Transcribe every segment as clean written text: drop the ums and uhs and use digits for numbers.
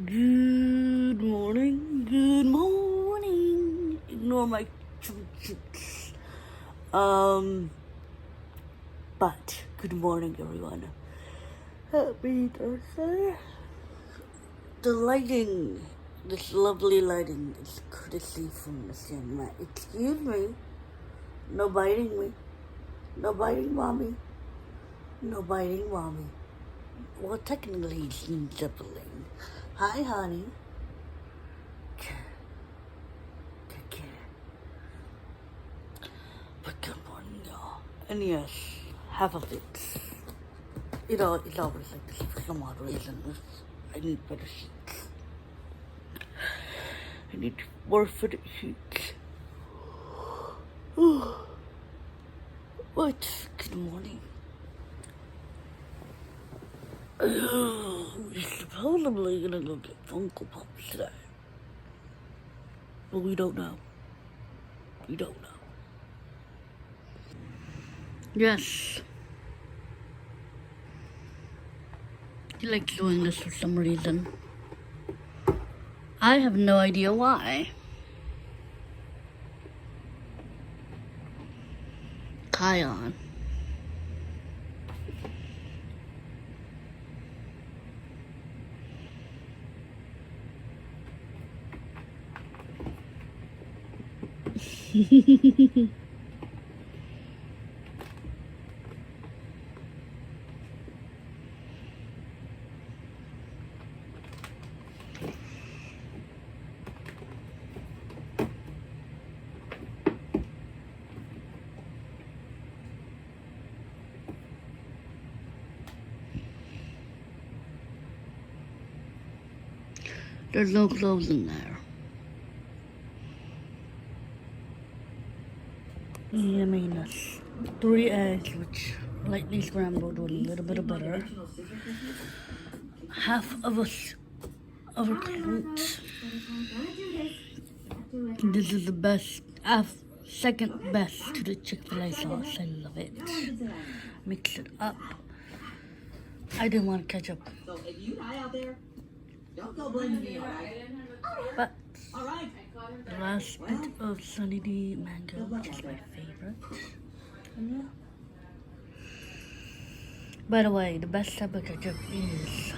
Good morning, good morning. Ignore my cheeks. But good morning, everyone. Happy Thursday. The lighting, this lovely lighting, is courtesy from Miss Young Man. Excuse me. No biting me. No biting, mommy. No biting, mommy. Well, technically, it's Zeppelin. Hi, honey. Take care. But good morning, y'all. And yes, half of it. It's always like this for some odd reason. I need better sheets. I need more fitted sheets. But good morning. We're supposedly gonna go get Funko Pops today. But we don't know. We don't know. Yes. He likes doing this for some reason. I have no idea why. Kion. There's no clothes in there. I mean, that's 3 eggs, which lightly scrambled with a little bit of butter. Half of a clout. This is the best, second best to the Chick-fil-A sauce. I love it. Mix it up. I didn't want ketchup. So if you die out there, don't go blaming me, alright? But the last bit of Sunny D mango, which is my favorite. Yeah. By the way, the best type of ketchup is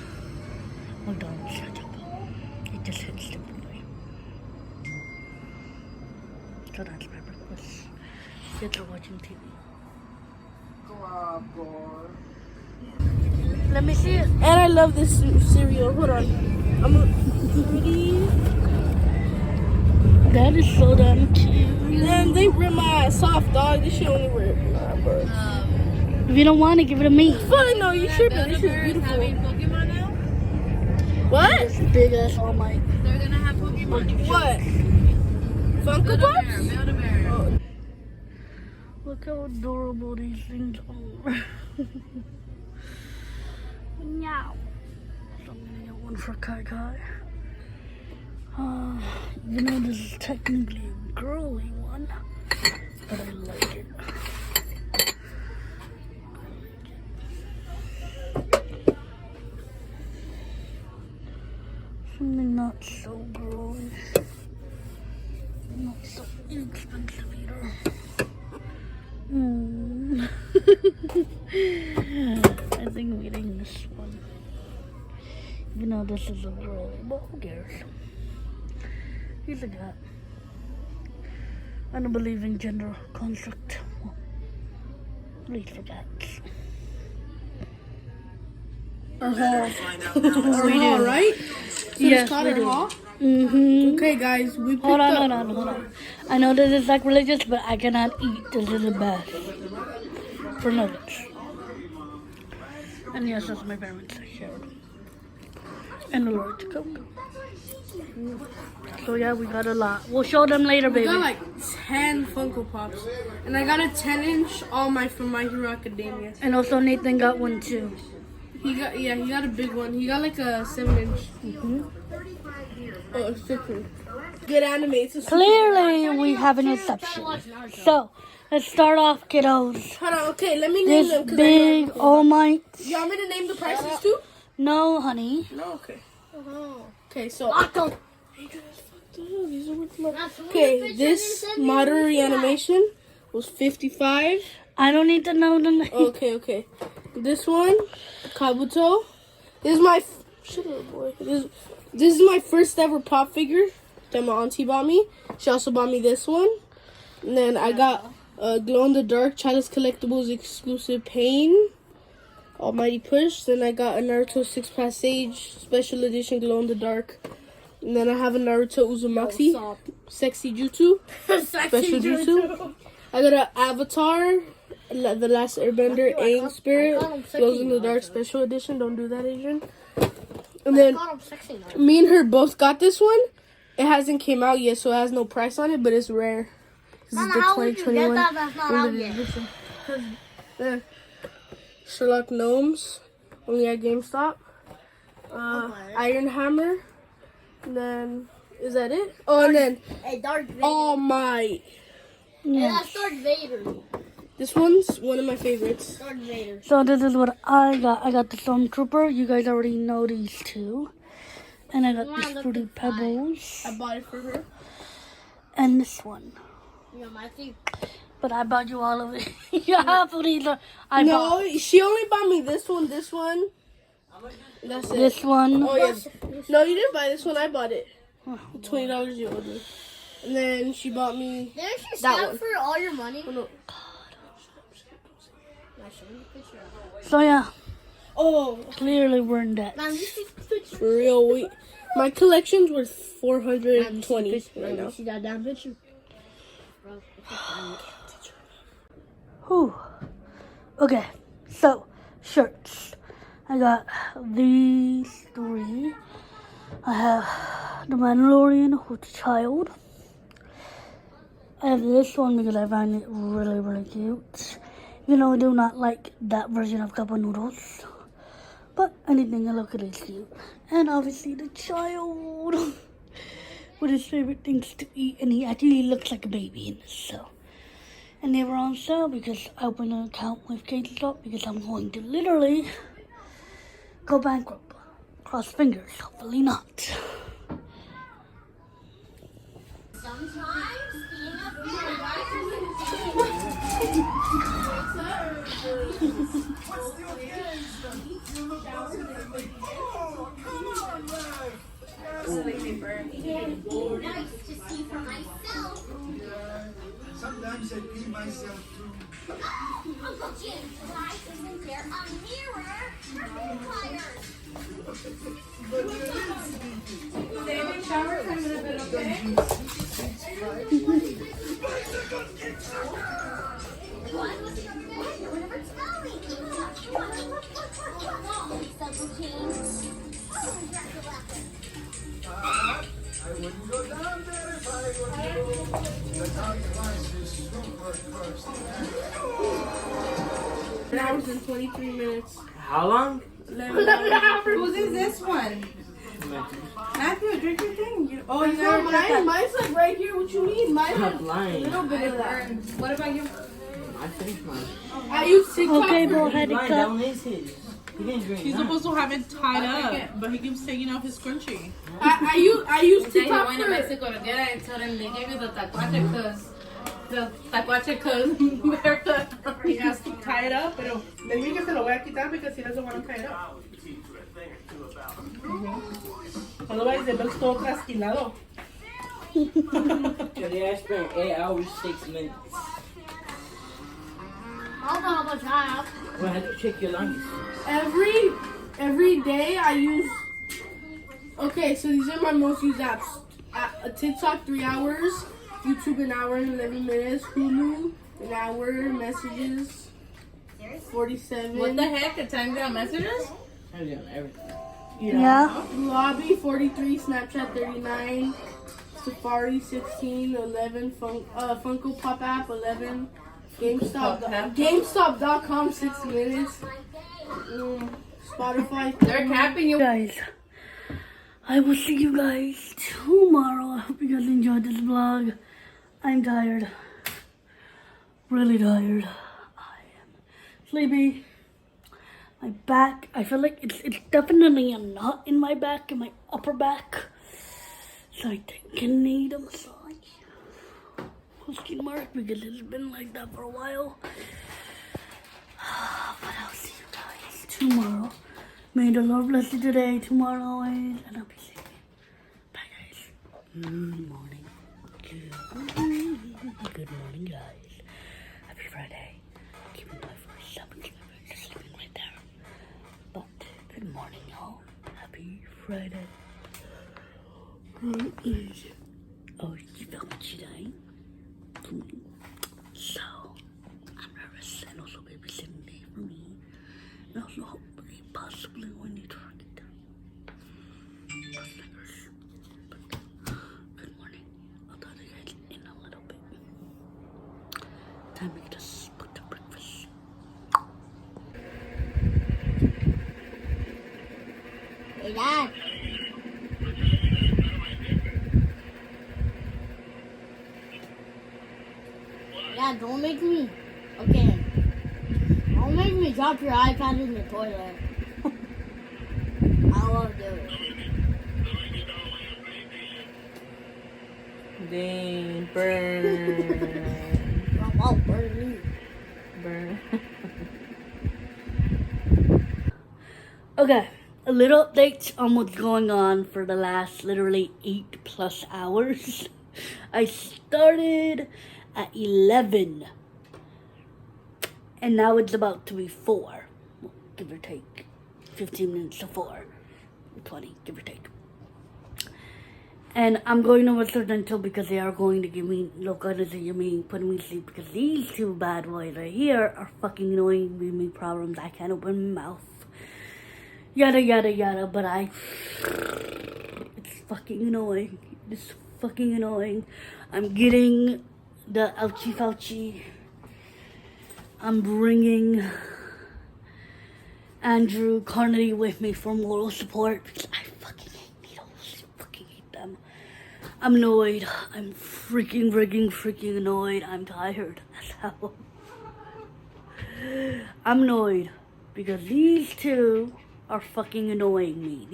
McDonald's ketchup. It just hits differently. So that's my breakfast. Kids are watching TV. Let me see it. And I love this cereal. Hold on. Ready? That is so damn cute. And they rip my ass off, dog. This shit only rip. If you don't want it, give it to me. Fine, no, you tripping. This is beautiful. Pokemon now? What? This big ass All Might. They're gonna have Pokemon. What? Funko Pops? Build-A-Bear. Oh. Look how adorable these things are. Meow. So I'm gonna get one for Kai Kai. You know, this is technically a girly one, but I like it. Something not so girly. Not so inexpensive either. I think I'm getting this one. Even though this is a girl, but who cares? He's a guy. I don't believe in gender construct. Well, at least for cats. Our hall. Our hall, right? So Yes, it's called we our do. hall? Mm-hmm. Okay, guys, we picked Hold up. on. I know this is sacrilegious, but I cannot eat. This is the best. For nuggets. And yes, that's my parents I shared. And the Lord Coke. So yeah, we got a lot. We'll show them later, We baby. got like 10 Funko Pops. And I got a 10-inch All Might from My Hero Academia. And also Nathan got one too. He got a big one. He got like a 7-inch. Mm-hmm. Oh, it's 6-inch. Good anime. It's a Clearly, we have an exception. So, let's start off, kiddos. Hold on, okay, let me name This them. 'Cause big All Might. You want me to name the prices too? No, honey. No, okay. Okay, so. Okay, this modern reanimation was 55. I don't need to know the name. Okay. This one, Kabuto. This is my. Shut up, boy. This is my first ever pop figure that my auntie bought me. She also bought me this one. And then I got Glow in the Dark Chalice Collectibles exclusive Pain Almighty Push. Then I got a Naruto 6 Pass Sage Special Edition Glow in the Dark. And then I have a Naruto Uzumaki Sexy Jutsu Special Jutsu. I got an Avatar The Last Airbender Aang Spirit Glows in the Dark Special Edition. Don't do that, Adrian. And then me and her both got this one. It hasn't came out yet, so it has no price on it, but it's rare. This is the 2021 limited edition. Sherlock Gnomes, only at GameStop. Iron Hammer. And then, is that it? Oh, and then All Might. Yeah, that's Darth Vader. This one's one of my favorites. Darth Vader. So this is what I got. I got the Stormtrooper. You guys already know these two. And I got these Fruity Pebbles. I bought it for her. And this one. You know, Matthew. But I bought you all of it. Yeah, please. No, she only bought me this one. That's it. This one. Oh, yeah. No, you didn't buy this one. I bought it. $20 you owed me. And then she bought me There's your that stuff one. for all your money. Oh, no. So yeah, Oh, clearly we're in debt. Man, this is picture. for real. My collection's worth $420 right now. See that damn picture? Whew. Okay, so shirts. I got these three. I have the Mandalorian with the child. I have this one because I find it really, really cute. You know, I do not like that version of cup of noodles. But anything I look at is cute. And obviously the child with his favorite things to eat. And he actually looks like a baby in this, so. And they were on sale because I opened an account with GameStop because I'm going to literally go bankrupt. Cross fingers, hopefully not. Sometimes being nice to see for myself. Sometimes I pee myself too. Uncle James, why isn't there a mirror for vampires? David, shower time in a bit, okay? What was your name? You never tell me. Uncle James. Oh, that's a weapon. I wouldn't go down there if I were you. The dark device is super first. 1 hour and 23 minutes. How long? 11 hours. Whose is this one? Matthew, drink your thing. You It's not mine. Mine's like right here. What you mean? Mine's Stop like a lying. little bit of that. What about you? I finished mine. I use TikTok. Okay, for- bro, I had to Lying, cut. that one is his. He didn't drink He's none. supposed to have it tied up, but he keeps taking off his scrunchie. I use Then you TikTok went to for Mexico to get it and tell them they gave you the tatuaje cause haircut. He has to tie it up, pero le dije que se lo voy a quitar because he doesn't want to tie it up. Otherwise, it looks todo trasquilado. Today I spent 8 hours, 6 minutes. I don't know how much I have. Well, I had to check your lungs. every day I use. Okay, so these are my most used apps. TikTok 3 hours, YouTube an hour and 11 minutes, Hulu an hour, messages 47. What the heck? The time down messages? I did everything. Yeah. Lobby 43, Snapchat 39, Safari 16, 11, Funko Pop app 11, GameStop.com 6 minutes, Spotify. They're capping you. Guys, I will see you guys tomorrow. I hope you guys enjoyed this vlog. I'm tired. Really tired. I am sleepy. My back, I feel like it's definitely a knot in my back, in my upper back. So I think I need a massage. Question mark, because it's been like that for a while. But I'll see you guys tomorrow. May the Lord bless you today, tomorrow always, and I'll be seeing you. Bye guys. Good morning. Good morning guys. Happy Friday. Keeping my voice up because my birds are sleeping right there. But good morning y'all. Happy Friday. Oh, you felt what you dying? So, I'm nervous and also babysitting day for me. And also hopefully, possibly when you target. Cross fingers. But, good morning. I'll talk to you guys in a little bit. Time to get us put to breakfast. Hey, Dad. Dad, don't make me. Okay. Don't make me drop your iPad in the toilet. I won't do it. Dang, burn. I'll burn you. Burn. Okay, a little update on what's going on for the last literally 8+ hours. I started at 11 and now it's about to be 4, give or take 15 minutes to 4, 20, give or take. And I'm going to residential because they are going to give me local anesthesia, putting me to sleep because these two bad boys right here are fucking annoying, giving me problems. I can't open my mouth. Yada yada yada, but it's fucking annoying. It's fucking annoying. I'm getting the ouchie fouchie. I'm bringing Andrew Carnegie with me for moral support because I fucking hate needles. I fucking hate them. I'm annoyed. I'm freaking annoyed. I'm tired as hell. I'm annoyed because these two are fucking annoying me.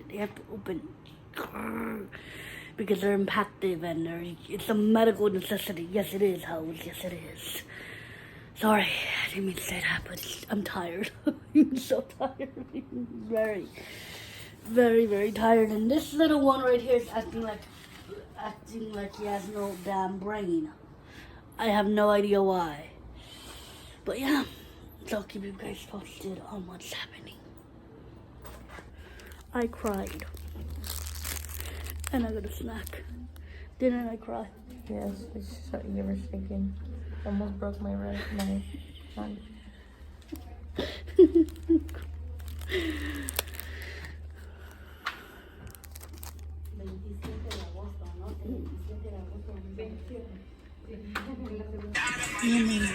They have to open because they're impactive and it's a medical necessity. Yes, it is, hoes. Yes, it is. Sorry, I didn't mean to say that, but I'm tired. I'm so tired. Very tired. And this little one right here is acting like he has no damn brain. I have no idea why. But yeah, so I'll keep you guys posted on what's happening. I cried. And I got a snack. Didn't I cry? Yes, you were shaking. Almost broke my hand. Here.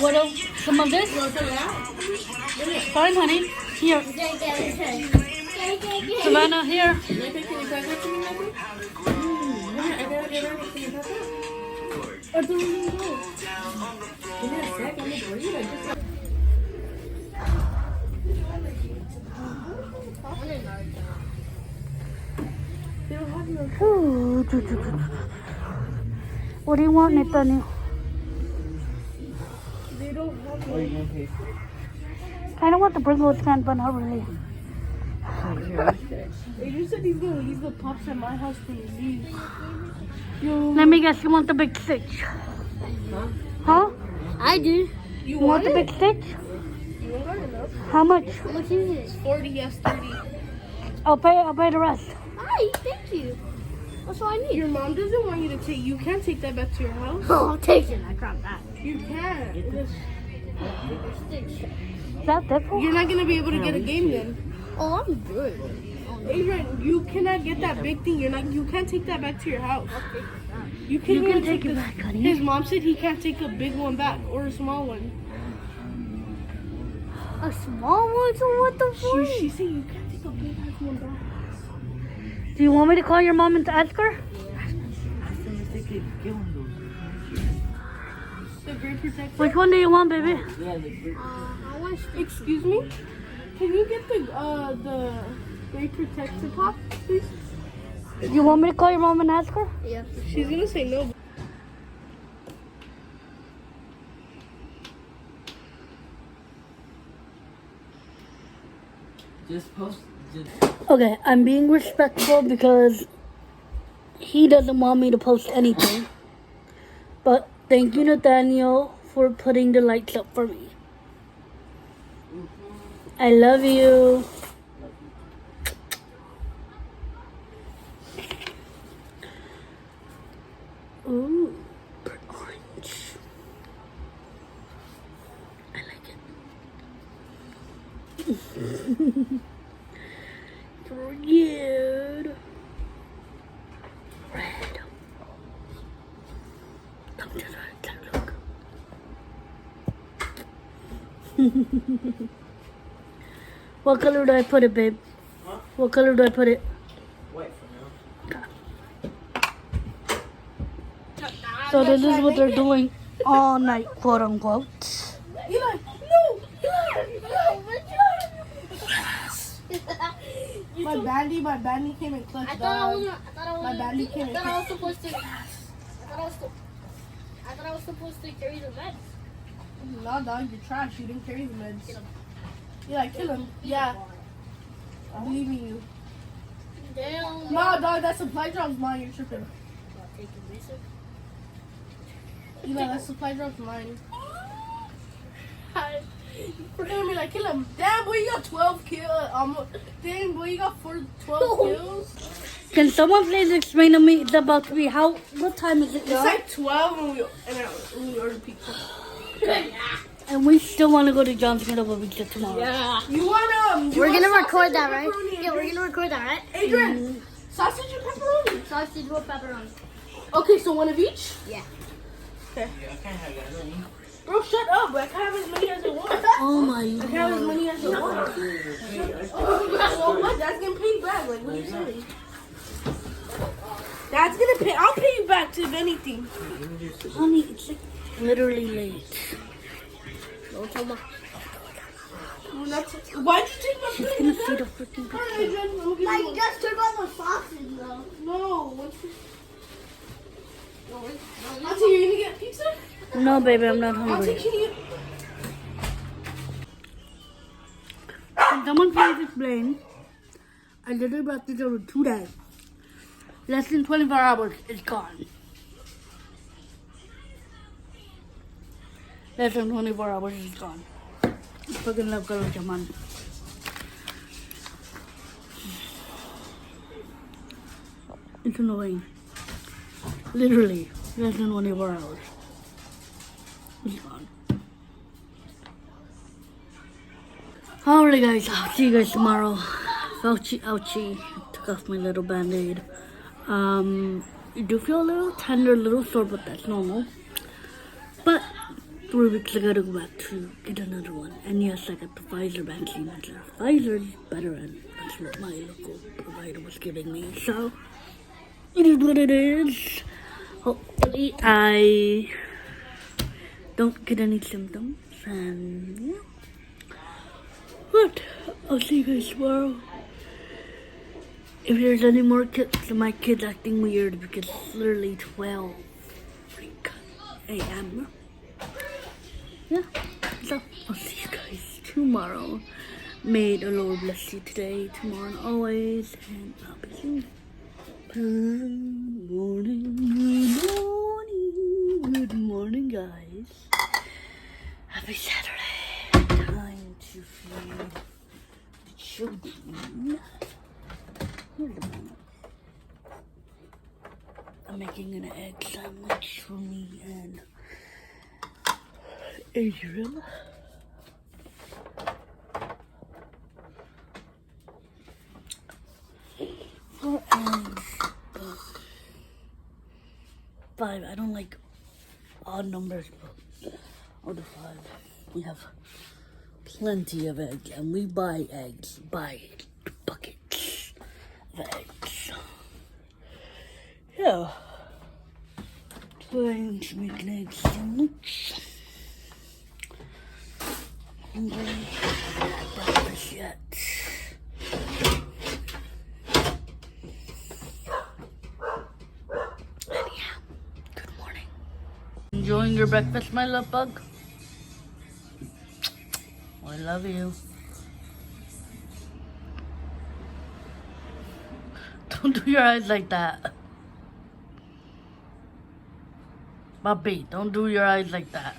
What else? Some of this? Fine, honey. Here. Savannah, here. What do you want, Nathaniel? They don't have What are you gonna pay? Kind of want the Pringles can, but not really. You said he's gonna leave the pops at my house for me. Let me guess, you want the big stick? Huh? I do. You want the big stick? You don't got enough. How much? How much is this? 40, yes, 30. I'll pay the rest. Hi, thank you. That's all I need. Your mom doesn't want you to take. You can't take that back to your house. Oh, I'll take it. I grabbed that. You can. Is that different? You're not gonna be able to get a game then. Oh, I'm good. Adrian, you cannot get that big thing. You can't take that back to your house. You You can can take it back, honey. His mom said he can't take a big one back or a small one. A small one? So what the fuck? She said you can't take a big ass one back. Do you want me to call your mom and to ask her? The great protector. Which one do you want, baby? I want to. Excuse me? Can you get the great protector pop, please? You want me to call your mom and ask her? Yeah. She's gonna say no. Just post. Okay, I'm being respectful because he doesn't want me to post anything. But thank you, Nathaniel, for putting the lights up for me. I love you. Ooh, burnt orange. I like it. Red. Red. Come to the right, look. What color do I put it, babe? Huh? What color do I put it? White for now. So this is what they're doing all night, quote unquote. Eli, no! My bandy came in clutch. I thought I was. My bandy came in I thought I was clutch. supposed to. I thought I was supposed to carry the meds. No, dog, you're trash. You didn't carry the meds. Eli, kill him. Yeah. I believe in you. Damn. No, dog, that supply drop's mine. You're tripping. Eli, that supply drop's mine. We're gonna be like, kill him. Damn, boy, you got 12 kills. Damn, boy, you got 12 kills. Can someone please explain to me? It's about to be how? What time is it It's now? like 12 when we order pizza. And we still want to go to John's Getaway Pizza tomorrow. Yeah. You want We're gonna sausage record and that, right? pepperoni, Yeah, we're Adrian? gonna record that, right? Adrian, sausage and pepperoni. Sausage with pepperoni. Okay, so one of each? Yeah. Yeah, I can't have that many. Bro, shut up. I can't have as many as I want. Oh my I can't have as god. many as I want. Well, what? That's getting paid back. Like, what are you saying? That's gonna pay. I'll pay you back if anything. Honey, it's like literally late. Don't tell me. Why'd you take my She's plate? gonna see the freaking Alright, picture. Adrian, I'm gonna give you one. just took all the sausage, though. No, Auntie, you're gonna get pizza? No, baby, I'm not Auntie, hungry. can you? Can someone please explain? I literally brought this over 2 days. Less than 24 hours, it's gone. Less than 24 hours, it's gone. Fucking love color chaman. It's annoying. Literally, less than 24 hours. It's gone. Alright guys, I'll see you guys tomorrow. Ouchie, ouchie. Took off my little band-aid. You do feel a little tender, a little sore, but that's normal. But 3 weeks I gotta go back to get another one. And yes, I got the Pfizer vaccine. Pfizer's better, and that's what my local provider was giving me. So, it is what it is. Hopefully I don't get any symptoms, and yeah. But I'll see you guys tomorrow. If there's any more kids, my kid's acting weird because it's literally 12 a.m. Yeah, so I'll see you guys tomorrow. May the Lord bless you today, tomorrow, and always, and I'll be soon. Good morning, good morning, guys. Happy Saturday. Time to feed the children. I'm making an egg sandwich for me and Adrian. Four eggs, but 5. I don't like odd numbers, but I'll do 5. We have plenty of eggs, and we buy eggs by buckets of eggs. Yeah. going to make an egg sandwich. Hungry. Not had breakfast yet. Anyhow, good morning. Enjoying your breakfast, my love bug? I love you. Don't do your eyes like that. Bobby, don't do your eyes like that.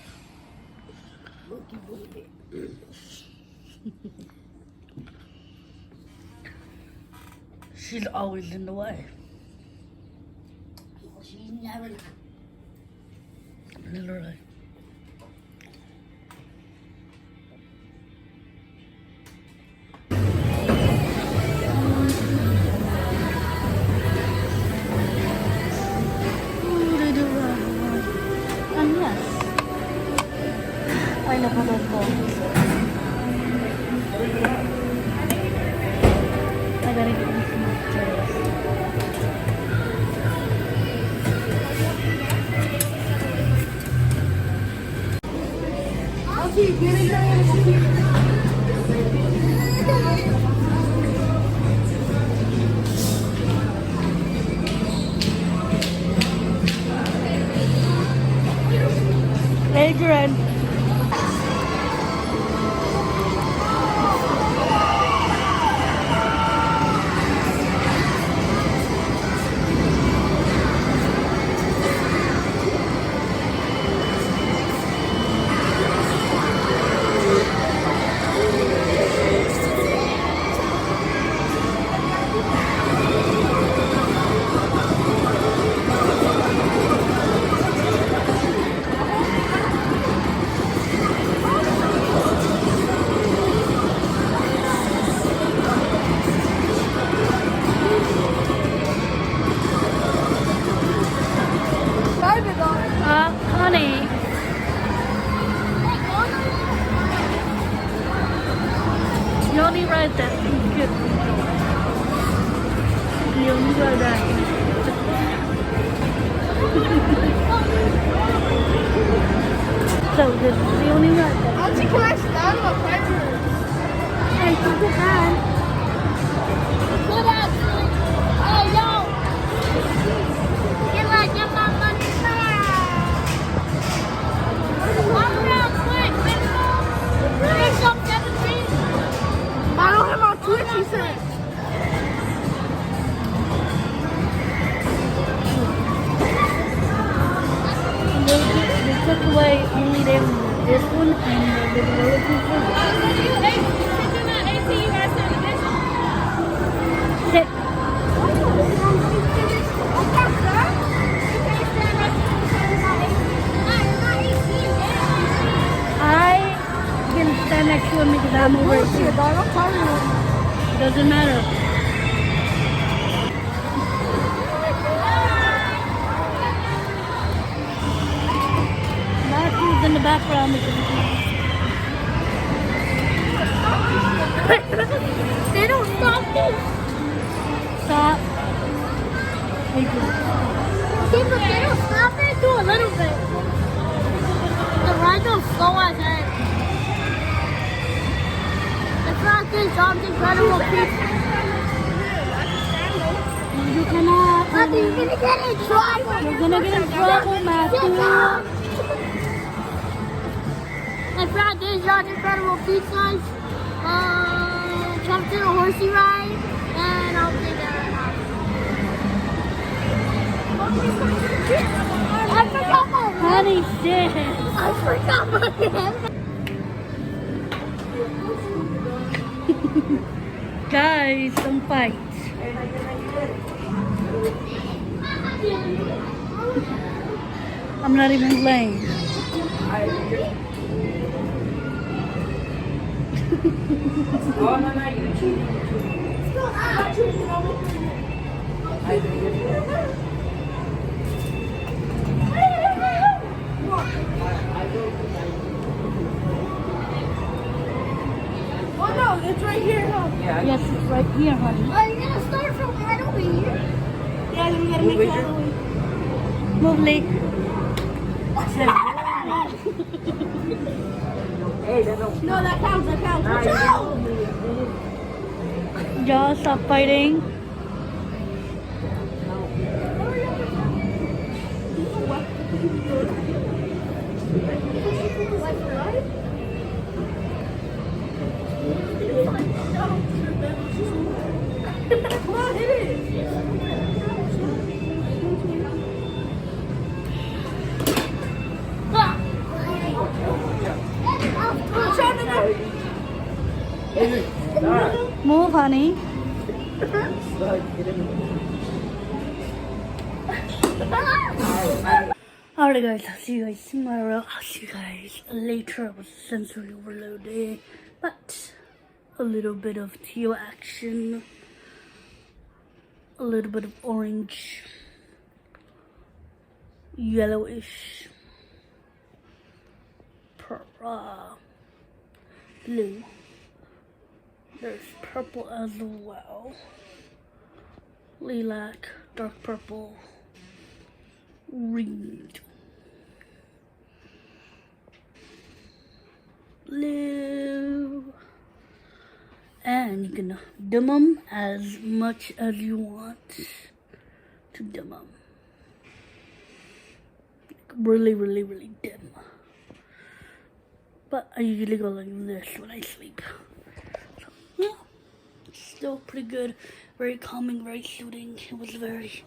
She's always in the way. She's never. Literally. Pineapple po. I gotta get me some mozzarella. Adrian. Honey. You only ride that. You only ride that. So this is the only ride that. Auntie, can I stand up right here? I think you can. Look at Hey, yo! Get like your mama. Walk around quick, finish up 17. Follow him on Twitch, he said. They took away only this one and the little one. Sit. I can stand next to him because I'm over here. Doesn't matter. Matthew's in the background. They don't stop this. Stop. See, but they don't stop it. Do a little bit. The ride goes slow as heck. It's not this John's Incredible Pizza. You cannot. Matthew, you're gonna get in trouble. You're gonna get in trouble, Matthew. It's not this John's Incredible Pizza. Jump to the horsey ride, and I'll be there right now. I forgot my hand. Honey, shit. I forgot my hand. Guys, don't fight. I'm not even playing. Oh, no, no, you're cheating. Oh no, it's right here, huh? Yes, it's right here, honey. Oh, you're gonna start from right over here. Yeah, then we gotta make it all the way. Move, Lee. No, that counts. That counts. Watch out! Y'all stop fighting. Come on, hit it. Move, honey. Alright guys, I'll see you guys tomorrow. I'll see you guys later. It was sensory overload day, but a little bit of teal action, a little bit of orange, yellowish, blue. There's purple as well, lilac, dark purple, reed, blue, and you can dim them as much as you want to dim them. Really, really, really dim. But I usually go like this when I sleep. So, yeah, still pretty good. Very calming, very soothing. It was a very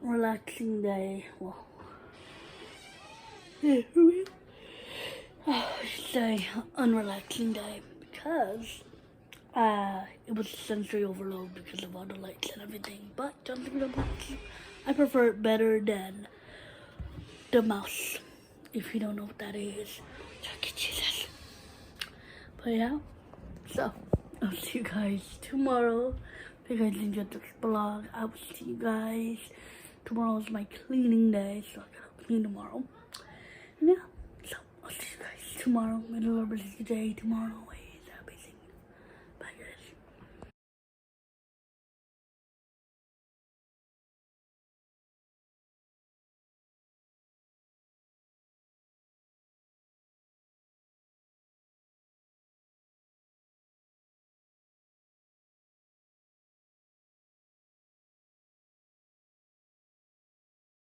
relaxing day. Well, I should say unrelaxing day because it was sensory overload because of all the lights and everything. But jumping the box, I prefer it better than the mouse. If you don't know what that is, check it, Jesus. But yeah, so I'll see you guys tomorrow. If you guys enjoyed this vlog, I will see you guys. Tomorrow is my cleaning day, so I gotta clean tomorrow. And yeah, so I'll see you guys tomorrow. Middle of the day tomorrow.